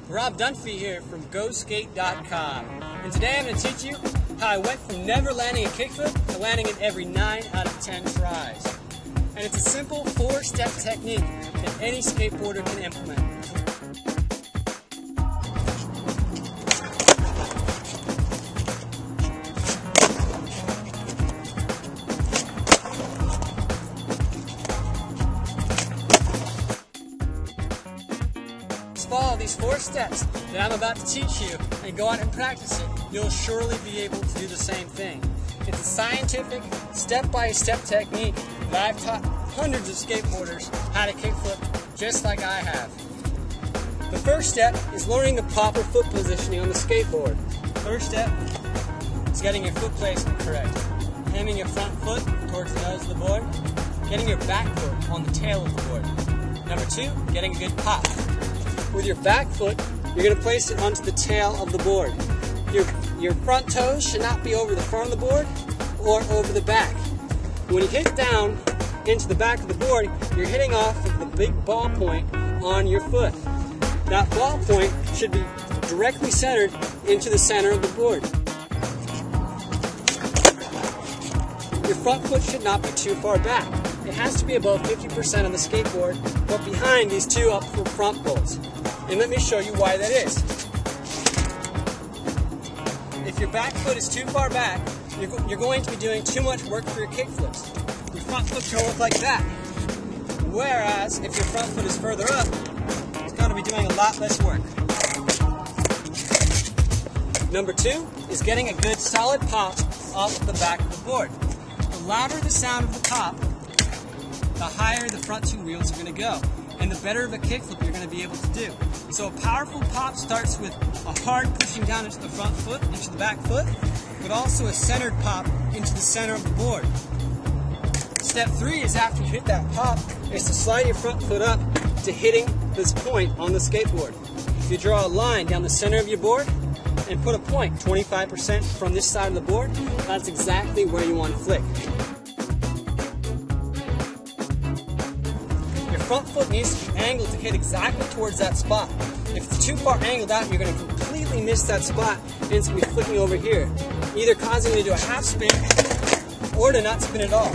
Rob Dunphy here from GoSkate.com, and today I'm going to teach you how I went from never landing a kickflip to landing it every 9 out of 10 tries. And it's a simple 4-step technique that any skateboarder can implement. Follow these 4 steps that I'm about to teach you and go out and practice it, you'll surely be able to do the same thing. It's a scientific, step-by-step technique that I've taught hundreds of skateboarders how to kickflip just like I have. The first step is learning the proper foot positioning on the skateboard. First step is getting your foot placement correct. Aiming your front foot towards the nose of the board. Getting your back foot on the tail of the board. Number 2, getting a good pop. With your back foot, you're going to place it onto the tail of the board. Your front toes should not be over the front of the board or over the back. When you hit down into the back of the board, you're hitting off of the big ball point on your foot. That ball point should be directly centered into the center of the board. Your front foot should not be too far back. It has to be above 50% of the skateboard, but behind these 2 up front bolts. And let me show you why that is. If your back foot is too far back, you're going to be doing too much work for your kickflips. Your front foot should look like that. Whereas, if your front foot is further up, it's going to be doing a lot less work. Number 2 is getting a good solid pop off the back of the board. The louder the sound of the pop, the higher the front 2 wheels are going to go, and the better of a kickflip you're going to be able to do. So a powerful pop starts with a hard pushing down into the front foot, into the back foot, but also a centered pop into the center of the board. Step 3 is after you hit that pop, is to slide your front foot up to hitting this point on the skateboard. If you draw a line down the center of your board and put a point 25% from this side of the board, that's exactly where you want to flick. Front foot needs to be angled to hit exactly towards that spot. If it's too far angled out, you're going to completely miss that spot and it's going to be flicking over here, either causing you to do a half spin or to not spin at all.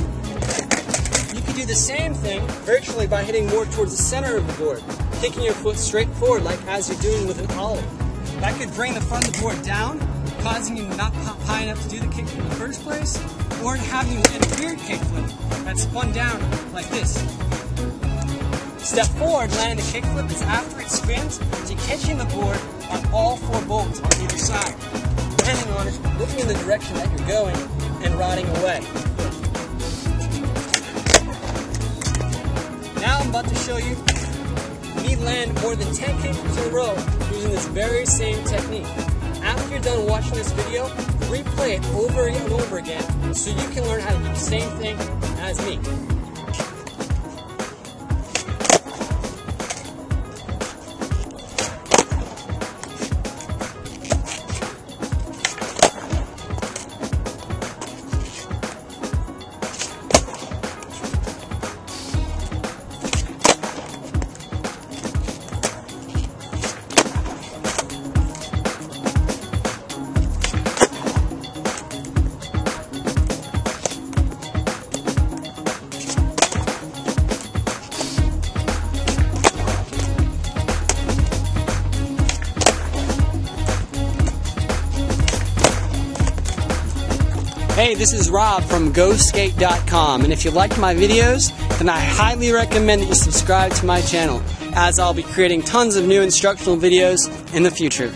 You can do the same thing virtually by hitting more towards the center of the board, kicking your foot straight forward like as you're doing with an ollie. That could bring the front of the board down, causing you to not pop high enough to do the kickflip in the first place, or having you hit a weird kickflip that's spun down like this. Step 4 in landing the kickflip is after it spins, to catching the board on all 4 bolts on either side. Landing on it, looking in the direction that you're going, and riding away. Now I'm about to show you me land more than 10 kickflips in a row using this very same technique. After you're done watching this video, replay it over and over again so you can learn how to do the same thing as me. Hey, this is Rob from GoSkate.com, and if you liked my videos, then I highly recommend that you subscribe to my channel, as I'll be creating tons of new instructional videos in the future.